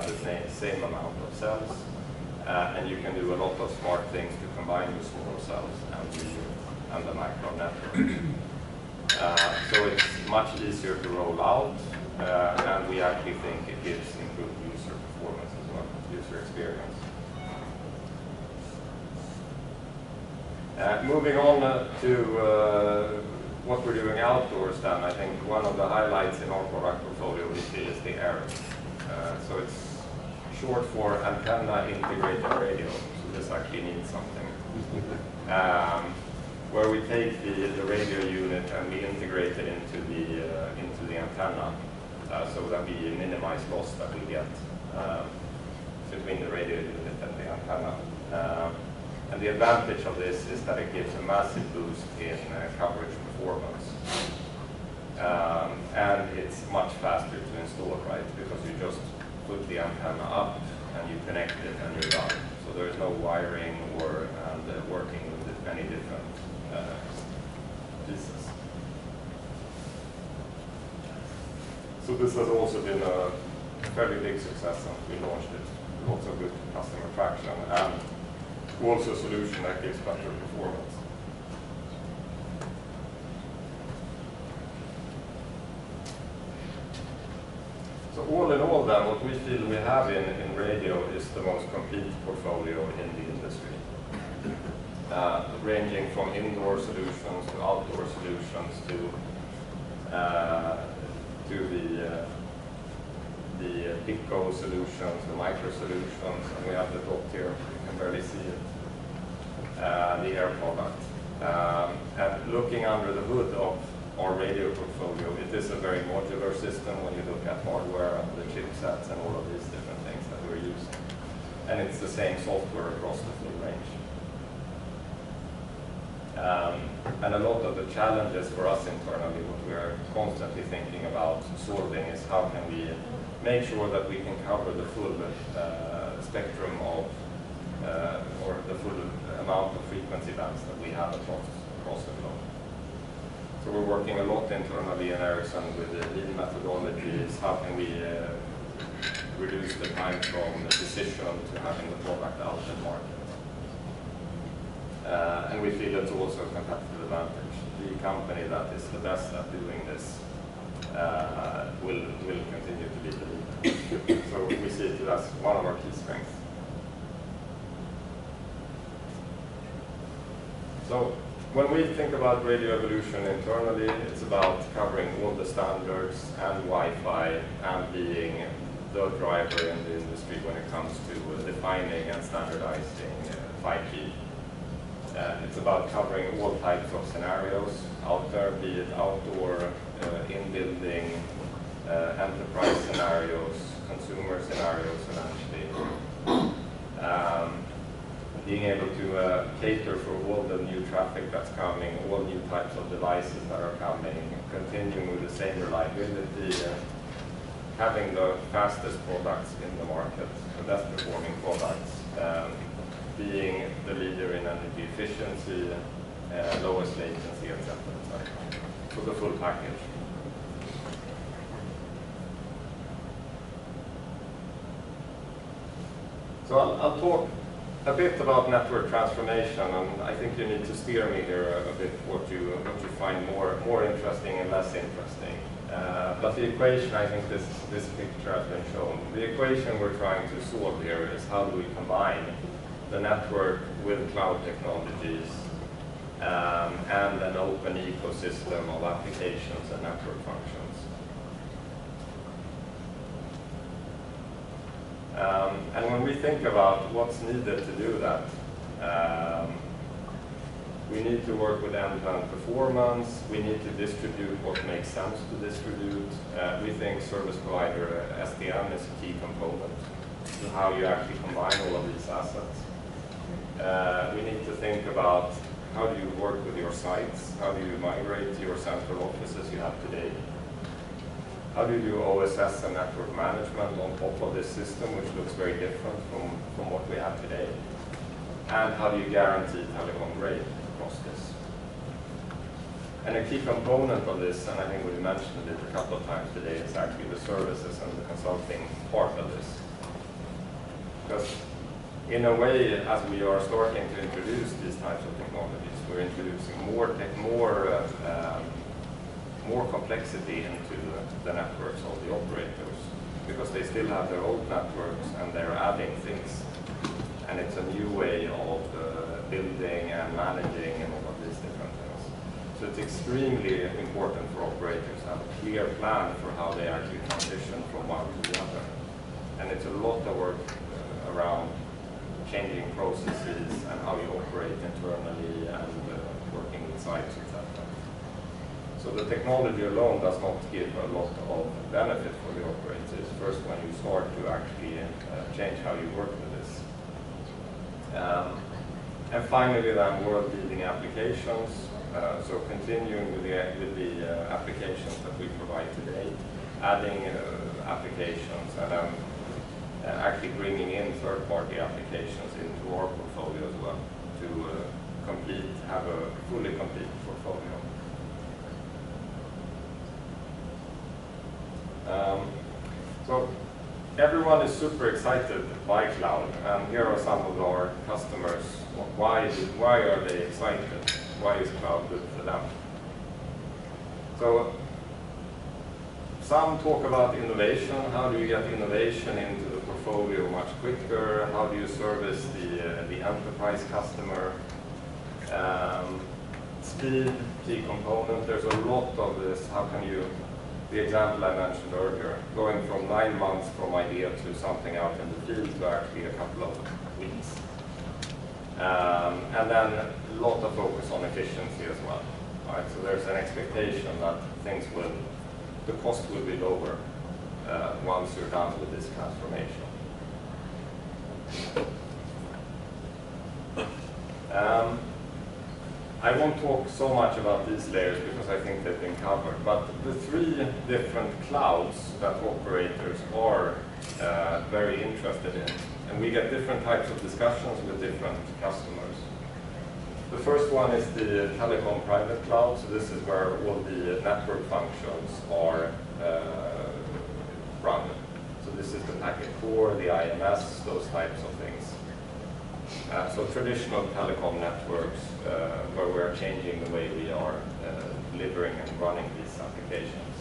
have the same amount of cells, and you can do a lot of smart things to combine the small cells and the macro network. So it's much easier to roll out, and we actually think it gives improved user performance as well, user experience. Moving on to what we're doing outdoors then, I think one of the highlights in our product portfolio we feel is the ERIC. So it's short for Antenna Integrated Radio, so this actually means something. Where we take the radio unit and we integrate it into the antenna, so that we minimize loss that we get between the radio unit and the antenna. And the advantage of this is that it gives a massive boost in coverage performance. And it's much faster to install, right? Because you just put the antenna up and you connect it and you're done. So there is no wiring or working with many different pieces. So this has also been a fairly big success since we launched it. Lots of good customer traction and also a solution that gives better performance. So all in all then, what we feel we have in radio is the most complete portfolio in the industry. Ranging from indoor solutions to outdoor solutions to the Pico solutions, the micro solutions, and we have the dot here, you can barely see it, the air product. And looking under the hood of our radio portfolio, it is a very modular system when you look at hardware and the chipsets and all of these different things that we're using. And it's the same software across the full range. And a lot of the challenges for us internally, what we are constantly thinking about solving is how can we make sure that we can cover the full spectrum of, or the full amount of frequency bands that we have across the globe. So we're working a lot internally in Ericsson with the lean methodologies. How can we reduce the time from the decision to having the product out in market? And we feel it's also a competitive advantage. The company that is the best at doing this will continue to be the leader. So we see it as one of our key strengths. So when we think about radio evolution internally, it's about covering all the standards and Wi-Fi and being the driver in the industry when it comes to defining and standardizing 5G. It's about covering all types of scenarios out there, be it outdoor, in-building, enterprise scenarios, consumer scenarios eventually. Being able to cater for all the new traffic that's coming, all new types of devices that are coming, continuing with the same reliability, having the fastest products in the market, the best performing products, being the leader in energy efficiency, lowest latency, etc. So the full package. So I'll talk a bit about network transformation, and I think you need to steer me here a bit what you find more interesting and less interesting. But the equation, I think this picture has been shown. The equation we're trying to solve here is how do we combine the network with cloud technologies and an open ecosystem of applications and network functions. And when we think about what's needed to do that, we need to work with end-to-end performance. We need to distribute what makes sense to distribute. We think service provider SDN is a key component to how you actually combine all of these assets. We need to think about how do you work with your sites, how do you migrate to your central offices you have today, how do you do OSS and network management on top of this system, which looks very different from what we have today, and how do you guarantee telecom grade across this. And a key component of this, and I think we mentioned it a couple of times today, is actually the services and the consulting part of this. Because in a way, as we are starting to introduce these types of technologies, we're introducing more complexity into the networks of the operators, because they still have their old networks and they're adding things. And it's a new way of building and managing and all of these different things. So it's extremely important for operators to have a clear plan for how they actually transition from one to the other. And it's a lot of work around changing processes and how you operate internally and working with sites, etc. So the technology alone does not give a lot of benefit for the operators. First, when you start to actually change how you work with this. And finally, then world-leading applications. So continuing with the applications that we provide today, adding applications, and then actually bringing in third-party applications into our portfolio as well to have a fully complete portfolio. So everyone is super excited by cloud, and here are some of our customers. Why are they excited? Why is cloud good for them? So some talk about innovation. How do you get innovation into the portfolio much quicker? How do you service the enterprise customer? Speed, key component. There's a lot of this. How can you? The example I mentioned earlier, going from 9 months from idea to something out in the field to actually a couple of weeks. And then a lot of focus on efficiency as well. Right? So there's an expectation that the cost will be lower once you're done with this transformation. I won't talk so much about these layers because I think they've been covered, but the 3 different clouds that operators are very interested in, and we get different types of discussions with different customers. The first one is the telecom private cloud, so this is where all the network functions are run. So this is the packet core, the IMS, those types of things. So traditional telecom networks where we're changing the way we are delivering and running these applications.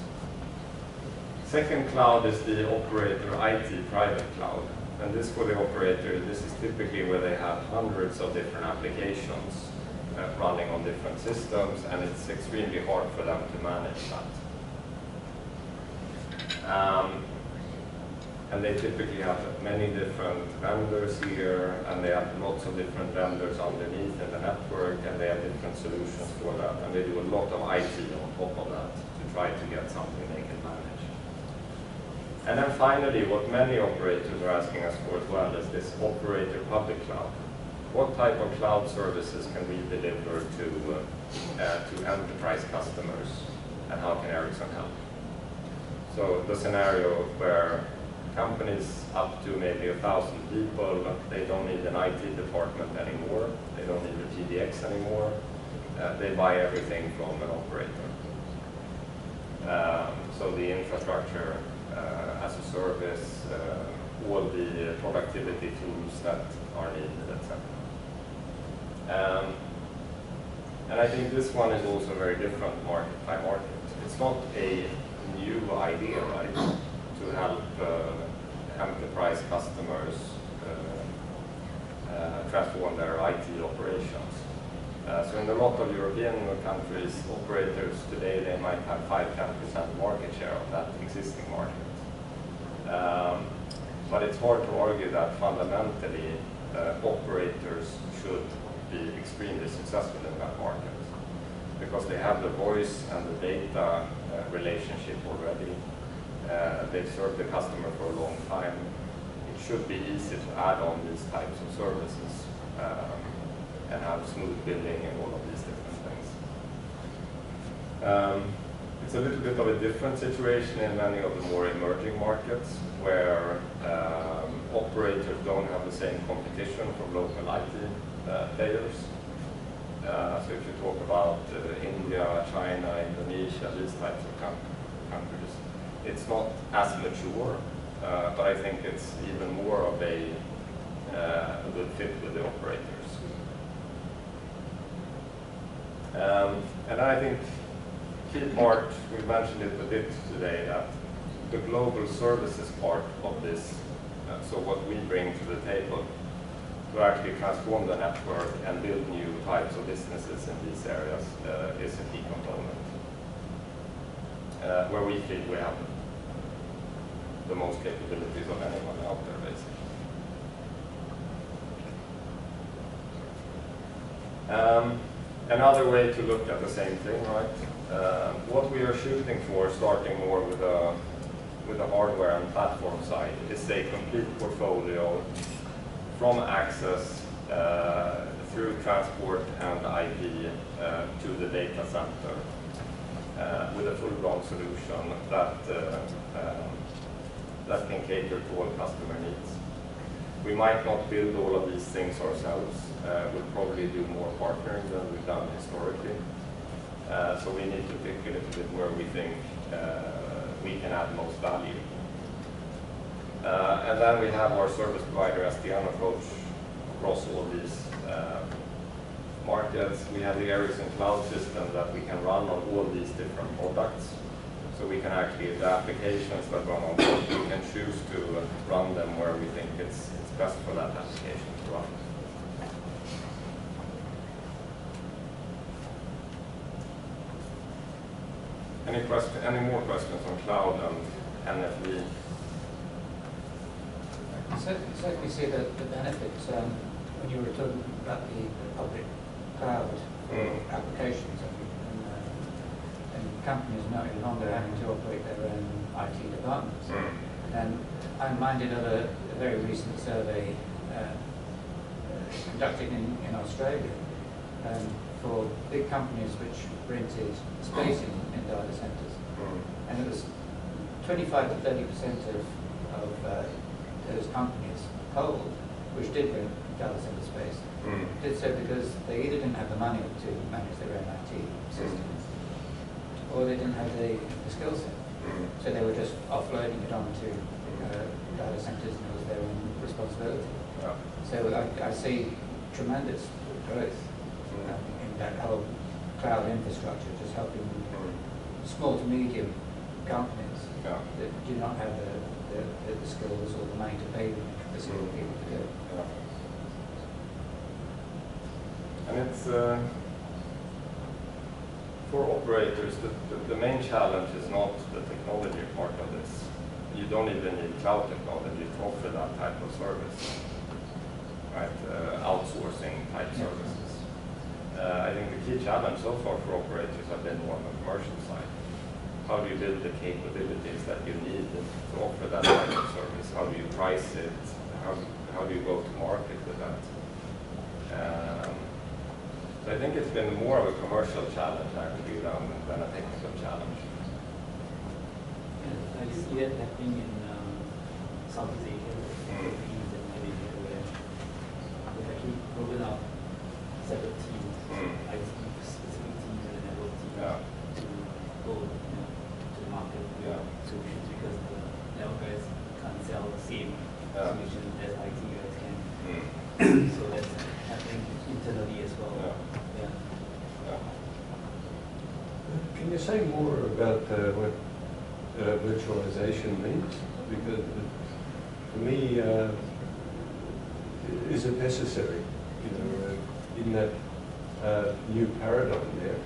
Second cloud is the operator IT private cloud. And this for the operator, this is typically where they have hundreds of different applications running on different systems, and it's extremely hard for them to manage that. And they typically have many different vendors here, and they have lots of different vendors underneath in the network, and they have different solutions for that. And they do a lot of IT on top of that to try to get something they can manage. And then finally, what many operators are asking us for as well is this operator public cloud. What type of cloud services can we deliver to enterprise customers, and how can Ericsson help? So the scenario where companies up to maybe 1,000 people, they don't need an IT department anymore. They don't need a PDX anymore. They buy everything from an operator. So the infrastructure as a service, all the productivity tools that are needed, etc. And I think this one is also very different market by market. It's not a new idea, right, to help enterprise customers transform their IT operations. So in a lot of European countries, operators today, they might have 5–10% market share of that existing market. But it's hard to argue that fundamentally operators should be extremely successful in that market, because they have the voice and the data relationship already. They've served the customer for a long time. It should be easy to add on these types of services and have smooth billing and all of these different things. It's a little bit of a different situation in many of the more emerging markets, where operators don't have the same competition from local IT players. So if you talk about India, China, Indonesia, these types of countries, it's not as mature, but I think it's even more of a a good fit with the operators. And I think key part, we mentioned it a bit today, that the global services part of this, so what we bring to the table to actually transform the network and build new types of businesses in these areas is a key component, where we feel we have the most capabilities of anyone out there, basically. Another way to look at the same thing, right? What we are shooting for, starting more with the hardware and platform side, is a complete portfolio from access through transport and IP to the data center with a full-blown solution that can cater to all customer needs. We might not build all of these things ourselves. We'll probably do more partnering than we've done historically. So we need to pick a little bit where we think we can add most value. And then we have our service provider SDN approach across all these markets. We have the ERICSSON cloud system that we can run on all these different products. So we can actually, the applications that run on board, we can choose to run them where we think it's best for that application to run. Any more questions on cloud and NFV? Certainly see the benefits when you were talking about the public cloud applications and companies no longer having to operate their own IT departments. And I'm reminded of a very recent survey conducted in Australia for big companies which rented space in data centers. And it was 25 to 30% of those companies polled, which did rent data center space, did so because they either didn't have the money to manage their own IT systems, or they didn't have the skill set. So they were just offloading it onto data centers, and it was their own responsibility. So I see tremendous growth in that whole cloud infrastructure, just helping small to medium companies that do not have the skills or the money to pay the skilled people to do it. And it's for operators, the main challenge is not the technology part of this. You don't even need cloud technology to offer that type of service, right? Outsourcing type services. I think the key challenge so far for operators have been more on the commercial side. How do you build the capabilities that you need to offer that type of service? How do you price it? How do you go to market with that? So I think it's been more of a commercial challenge actually than a technical challenge. I see that happening in Southeast Asia, Philippines and Malaysia, where they've actually broken up separate teams, IT specific teams and a network team to go to the market with solutions, because the network guys can't sell the same solution as IT guys can. So that's happening internally as well. Can you say more about what virtualization means? Because for me, is it necessary, in that new paradigm there,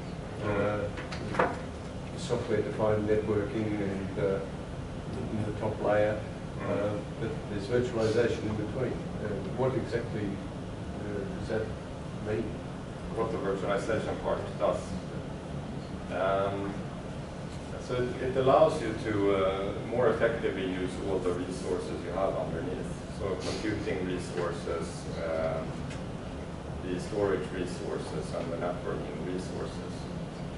software-defined networking and in the top layer, but there's virtualization in between. What exactly does that mean? What the virtualization part does. So it allows you to more effectively use all the resources you have underneath. So computing resources, the storage resources, and the networking resources.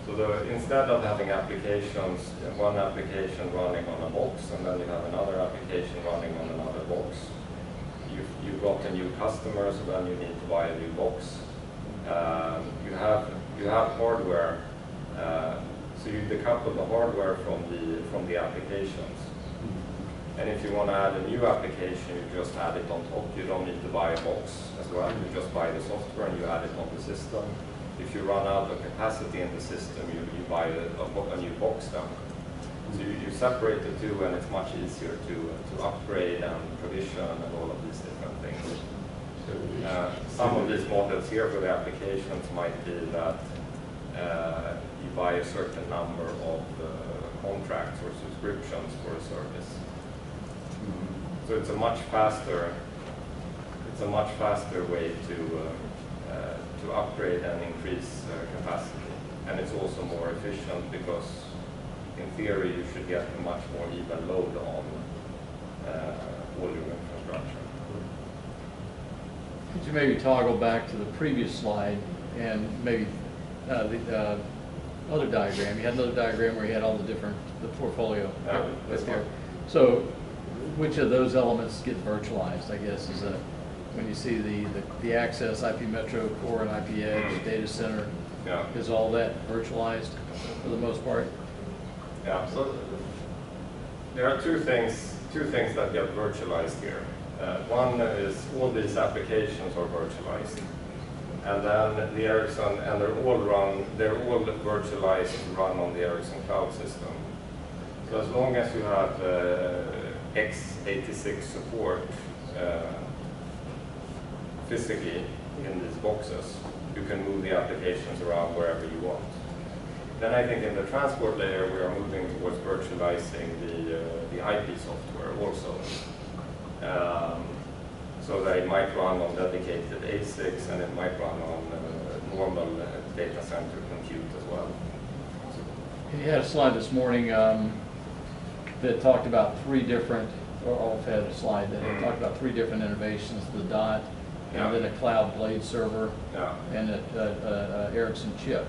So instead of having applications, one application running on a box, and then you have another application running on another box, you've got a new customer, so then you need to buy a new box. You have hardware. So you decouple the hardware from the applications, And if you want to add a new application, you just add it on top. You don't need to buy a box as well. You just buy the software and you add it on the system. If you run out of capacity in the system, you buy a new box then. So you separate the two, and it's much easier to upgrade and provision and all of these different things. Some of these models here for the applications might be that you buy a certain number of contracts or subscriptions for a service. So it's a much faster way to upgrade and increase capacity, and it's also more efficient because in theory you should get a much more even load on all your infrastructure. Could you maybe toggle back to the previous slide and maybe the other diagram? You had another diagram where you had all the portfolio. That's there. So which of those elements get virtualized, I guess, is when you see the access, IP Metro, Core, and IP Edge, data center, is all that virtualized for the most part? Yeah, so there are two things that get virtualized here. One is all these applications are virtualized, and then the Ericsson, and they're all virtualized and run on the Ericsson cloud system. So as long as you have x86 support physically in these boxes, you can move the applications around wherever you want. Then I think in the transport layer we are moving towards virtualizing the IP software also. So that it might run on dedicated ASICs and it might run on normal data center compute as well. You had a slide this morning that talked about three different, or Ulf had a slide that talked about three different innovations: the DOT, and then a cloud blade server, and a Ericsson chip.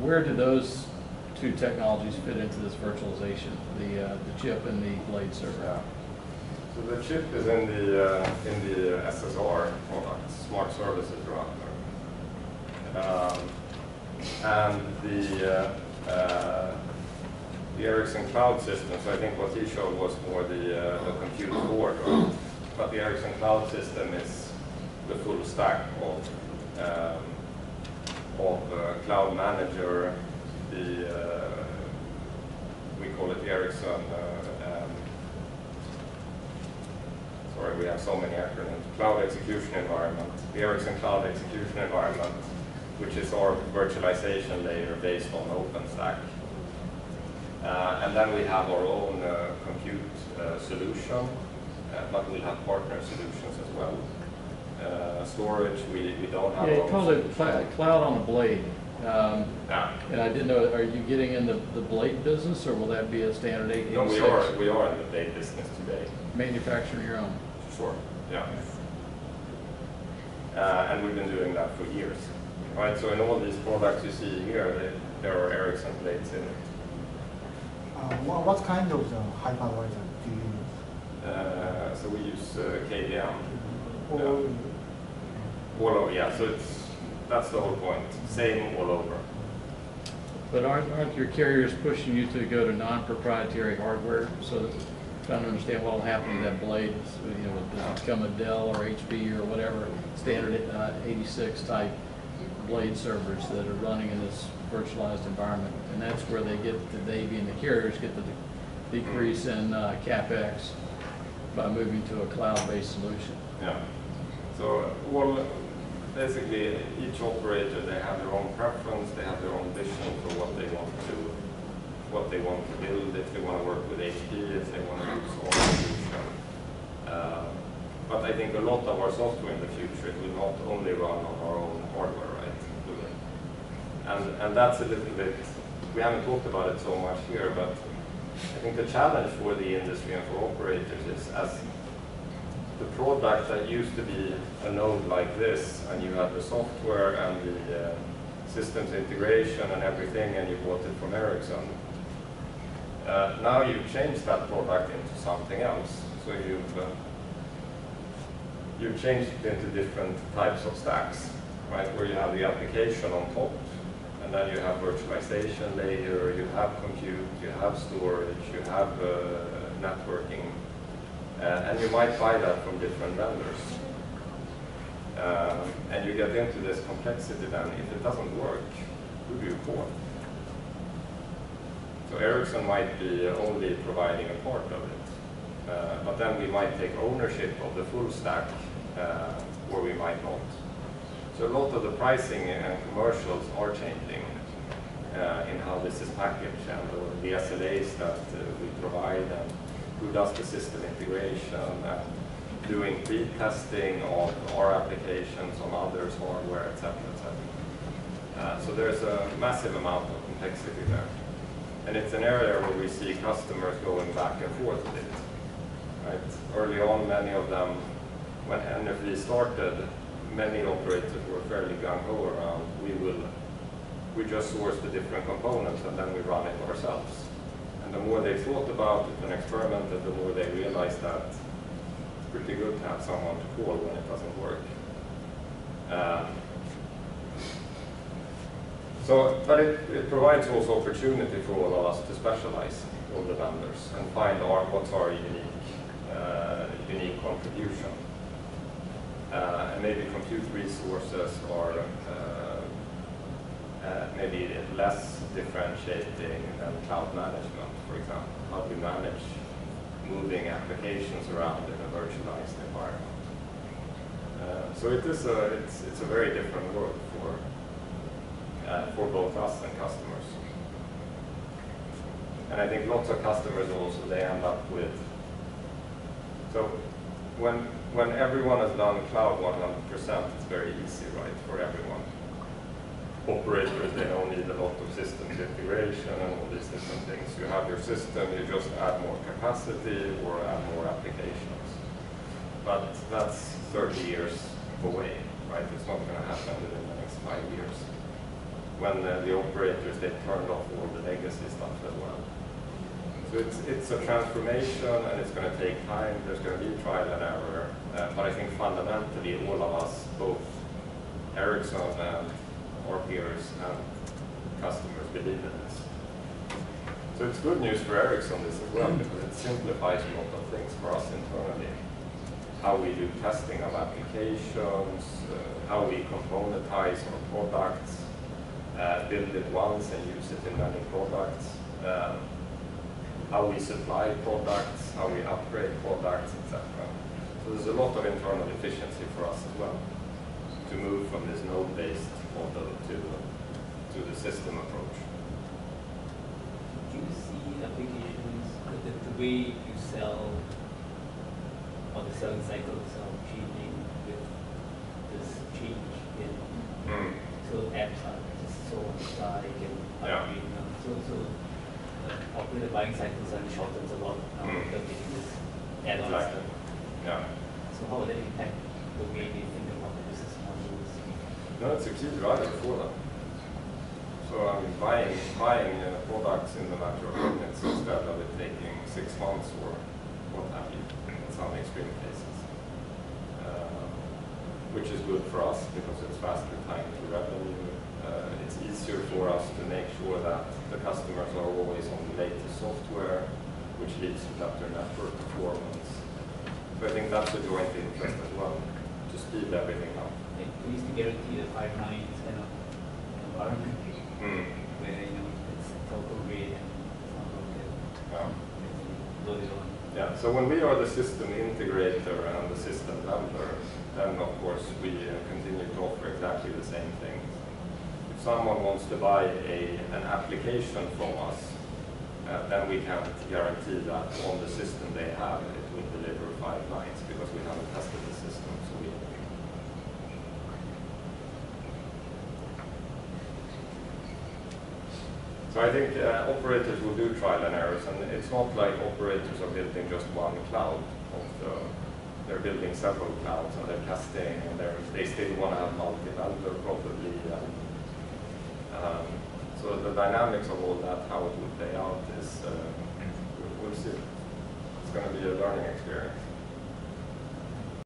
Where do those two technologies fit into this virtualization, the chip and the blade server? So the chip is in the SSR product, Smart Services Router, and the Ericsson Cloud system. So I think what he showed was more the compute board, right? But the Ericsson Cloud system is the full stack of Cloud Manager, we call it the Ericsson. Sorry, we have so many acronyms. Cloud Execution Environment, the Ericsson Cloud Execution Environment, which is our virtualization layer based on OpenStack. And then we have our own compute solution, but we have partner solutions as well. Storage, we don't have. Yeah, you call it cloud on a blade. And I didn't know, are you getting in the blade business, or will that be a standard 886? No, we are in the blade business today. Manufacturing your own? Sure, yeah. And we've been doing that for years. Right, so in all these products you see here, there are Ericsson blades in it. What kind of hypervisor do you use? So we use KVM. All over, yeah. So that's the whole point. Same all over. But aren't your carriers pushing you to go to non-proprietary hardware? So that, trying to understand what will happen to that blade. So, does it become a Dell or HP or whatever standard 86 type blade servers that are running in this virtualized environment, and that's where they being the carriers get the decrease in CapEx by moving to a cloud-based solution. Yeah. So basically each operator, they have their own preference, they have their own vision for what they want to build. If they want to work with HP, if they want to use all solution. But I think a lot of our software in the future, it will not only run on our own hardware, right? And that's a little bit, we haven't talked about it so much here, but I think the challenge for the industry and for operators is, as the product that used to be a node like this, and you have the software and the systems integration and everything, and you bought it from Ericsson. Now you've changed that product into something else. So you've changed it into different types of stacks, right? Where you have the application on top, and then you have virtualization layer, you have compute, you have storage, you have networking, and you might buy that from different vendors. And you get into this complexity then, if it doesn't work, who do you call? So Ericsson might be only providing a part of it, but then we might take ownership of the full stack, or we might not. So a lot of the pricing and commercials are changing in how this is packaged, and the SLAs that we provide, and who does the system integration, and doing pre-testing of our applications on others' hardware, etc., etc. So there's a massive amount of complexity there. And it's an area where we see customers going back and forth with it. Right? Early on, many of them, when NFV started, many operators were fairly gung-ho around, we just source the different components and then we run it ourselves. And the more they thought about it and experimented, the more they realized that it's pretty good to have someone to call when it doesn't work. But it provides also opportunity for all of us to specialize, all the vendors, and find what's our unique contribution. And maybe compute resources or maybe less differentiating than cloud management, for example. How do we manage moving applications around in a virtualized environment? So it's a very different world for both us and customers. And I think lots of customers also, they end up with, so when everyone has done cloud 100%, it's very easy, right, for everyone. Operators, they don't need a lot of systems integration and all these different things. You have your system, you just add more capacity or add more applications. But that's 30 years away, right? It's not going to happen within the next 5 years. When the operators, they turned off all the legacy stuff as well. So it's a transformation, and it's going to take time. There's going to be trial and error. But I think fundamentally, all of us, both Ericsson and our peers and customers, believe in this. So it's good news for Ericsson this as well, because it simplifies a lot of things for us internally. How we do testing of applications, how we componentize our products, build it once and use it in many products, how we supply products, how we upgrade products, etc. So there's a lot of internal efficiency for us as well to move from this node-based model to the system approach. Do you see applications, the way you sell, or the selling cycle itself changing with this change in, so apps are just so static and upgrading them. So operator buying cycles are shortened a lot now because they do this add-ons. Exactly. Yeah. So how will that impact the way they think about the business models? No, it's a key driver for them. So I mean, buying products in the matter of minutes instead of it taking 6 months or what have you in some extreme cases, which is good for us because it's faster time to revenue. It's easier for us to make sure that the customers are always on the latest software, which leads to better network performance. So I think that's a joint interest as well, to speed everything up. It needs to guarantee a 5 nines kind of environment where it's telco grade and it's not loaded on. Yeah, so when we are the system integrator and the system vendor, then of course we continue to offer exactly the same thing. If someone wants to buy an application from us, then we can't guarantee that on the system they have it will deliver 5 nines because we haven't tested the system. So I think operators will do trial and errors, and it's not like operators are building just one cloud. They're building several clouds, and they're testing, and they still want to have multi-vendor probably. So the dynamics of all that, how it will play out, is we'll see. It's going to be a learning experience.